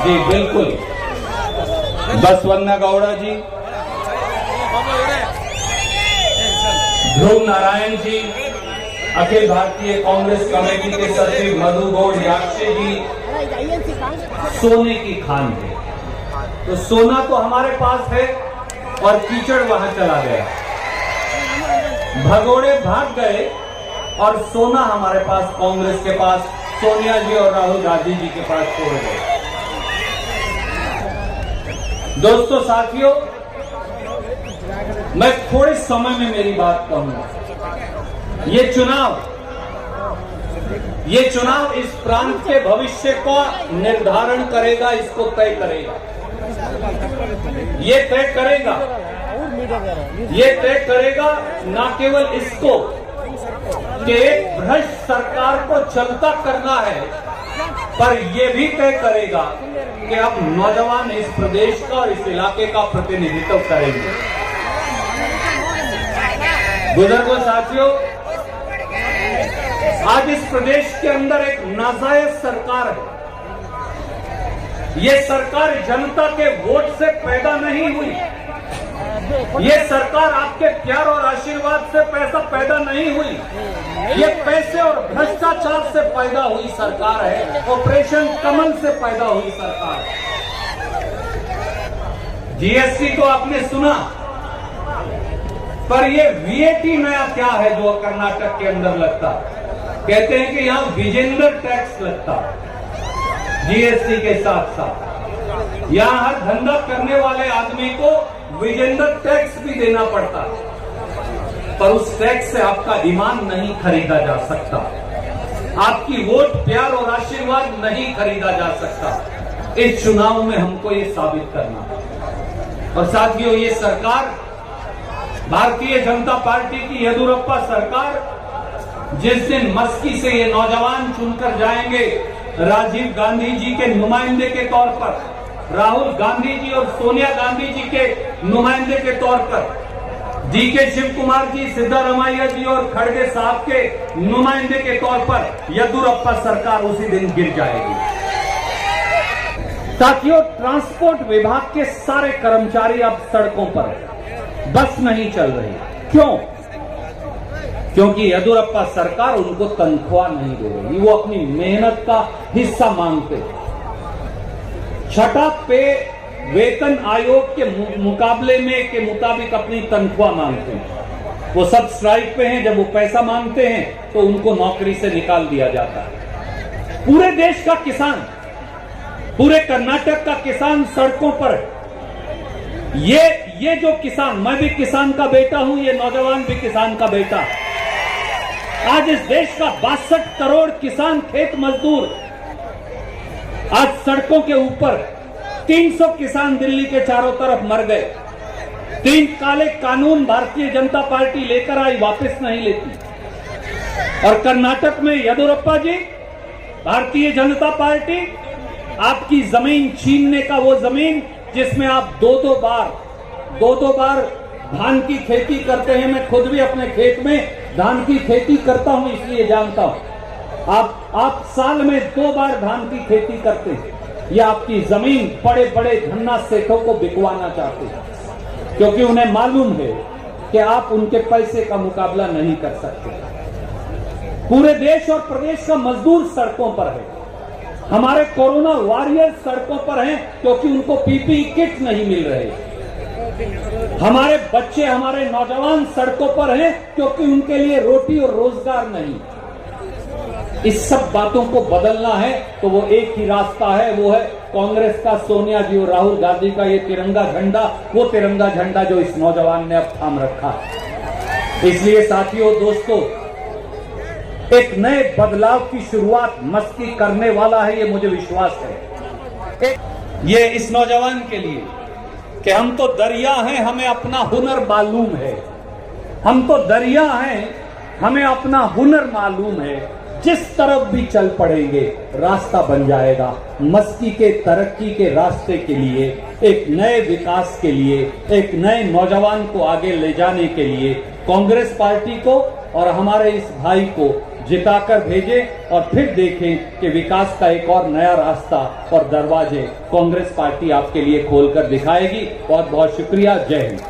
जी बिल्कुल, बसवन्ना गौड़ा जी, ध्रुव नारायण जी, अखिल भारतीय कांग्रेस कमेटी के सचिव मधु गौड़ याक्षे जी सोने की खान है। तो सोना तो हमारे पास है और कीचड़ वहां चला गया, भगोड़े भाग गए और सोना हमारे पास, कांग्रेस के पास, सोनिया जी और राहुल गांधी जी के पास छोड़ गए। दोस्तों साथियों, मैं थोड़े समय में मेरी बात कहूंगा। ये चुनाव इस प्रांत के भविष्य का निर्धारण करेगा, इसको तय करेगा। ये तय करेगा न केवल इसको कि एक भ्रष्ट सरकार को चलता करना है, पर यह भी तय करेगा कि अब नौजवान इस प्रदेश का और इस इलाके का प्रतिनिधित्व करेंगे। बुजुर्गों साथियों, आज इस प्रदेश के अंदर एक नाजायज सरकार है। ये सरकार जनता के वोट से पैदा नहीं हुई, ये सरकार आपके प्यार और आशीर्वाद से पैदा नहीं हुई, ये पैसे और भ्रष्टाचार से पैदा हुई सरकार है, ऑपरेशन कमल से पैदा हुई सरकार है। जीएसटी तो आपने सुना, पर ये वीएटी नया क्या है जो कर्नाटक के अंदर लगता? कहते हैं कि यहां विजेंद्र टैक्स लगता जीएसटी के साथ साथ। यहां हर धंधा करने वाले आदमी को विजेंद्र टैक्स भी देना पड़ता, पर उस टैक्स से आपका ईमान नहीं खरीदा जा सकता, आपकी वोट, प्यार और आशीर्वाद नहीं खरीदा जा सकता। इस चुनाव में हमको ये साबित करना। और साथियों, ये सरकार, भारतीय जनता पार्टी की येदियुरप्पा सरकार, जिस दिन मस्की से ये नौजवान चुनकर जाएंगे राजीव गांधी जी के नुमाइंदे के तौर पर, राहुल गांधी जी और सोनिया गांधी जी के नुमाइंदे के तौर पर, डीके शिव कुमार जी, सिद्धारमैया जी और खड़गे साहब के नुमाइंदे के तौर पर येदियुरप्पा सरकार उसी दिन गिर जाएगी। साथियों, ट्रांसपोर्ट विभाग के सारे कर्मचारी अब सड़कों पर है, बस नहीं चल रही। क्यों? क्योंकि येदियुरप्पा सरकार उनको तनख्वाह नहीं दे रही, वो अपनी मेहनत का हिस्सा मांगते। छठा पे वेतन आयोग के मुकाबले में के मुताबिक अपनी तनख्वाह मांगते हैं। वो सब स्ट्राइक पे हैं, जब वो पैसा मांगते हैं तो उनको नौकरी से निकाल दिया जाता है। पूरे देश का किसान, पूरे कर्नाटक का किसान सड़कों पर है। ये जो किसान, मैं भी किसान का बेटा हूं, ये नौजवान भी किसान का बेटा है। आज इस देश का 62 करोड़ किसान, खेत मजदूर आज सड़कों के ऊपर। 300 किसान दिल्ली के चारों तरफ मर गए। 3 काले कानून भारतीय जनता पार्टी लेकर आई, वापस नहीं लेती। और कर्नाटक में येदियुरप्पा जी, भारतीय जनता पार्टी आपकी जमीन छीनने का, वो जमीन जिसमें आप दो दो बार धान की खेती करते हैं। मैं खुद भी अपने खेत में धान की खेती करता हूं, इसलिए जानता हूं। आप साल में 2 बार धान की खेती करते हैं। ये आपकी जमीन बड़े बड़े धन्ना सेठों को बिकवाना चाहते हैं, क्योंकि उन्हें मालूम है कि आप उनके पैसे का मुकाबला नहीं कर सकते। पूरे देश और प्रदेश का मजदूर सड़कों पर है। हमारे कोरोना वॉरियर्स सड़कों पर हैं, क्योंकि उनको पीपीई किट नहीं मिल रहे। हमारे बच्चे, हमारे नौजवान सड़कों पर हैं, क्योंकि उनके लिए रोटी और रोजगार नहीं। इस सब बातों को बदलना है तो वो एक ही रास्ता है, वो है कांग्रेस का, सोनिया जी और राहुल गांधी का ये तिरंगा झंडा, वो तिरंगा झंडा जो इस नौजवान ने अब थाम रखा है। इसलिए साथियों, दोस्तों, एक नए बदलाव की शुरुआत मस्ती करने वाला है, ये मुझे विश्वास है। ये इस नौजवान के लिए कि हम तो दरिया हैं, हमें अपना हुनर मालूम है। हम तो दरिया हैं, हमें अपना हुनर मालूम है। जिस तरफ भी चल पड़ेंगे रास्ता बन जाएगा। मस्ती के तरक्की के रास्ते के लिए, एक नए विकास के लिए, एक नए नौजवान को आगे ले जाने के लिए कांग्रेस पार्टी को और हमारे इस भाई को जिताकर भेजें और फिर देखें कि विकास का एक और नया रास्ता और दरवाजे कांग्रेस पार्टी आपके लिए खोलकर दिखाएगी। बहुत बहुत शुक्रिया। जय हिंद।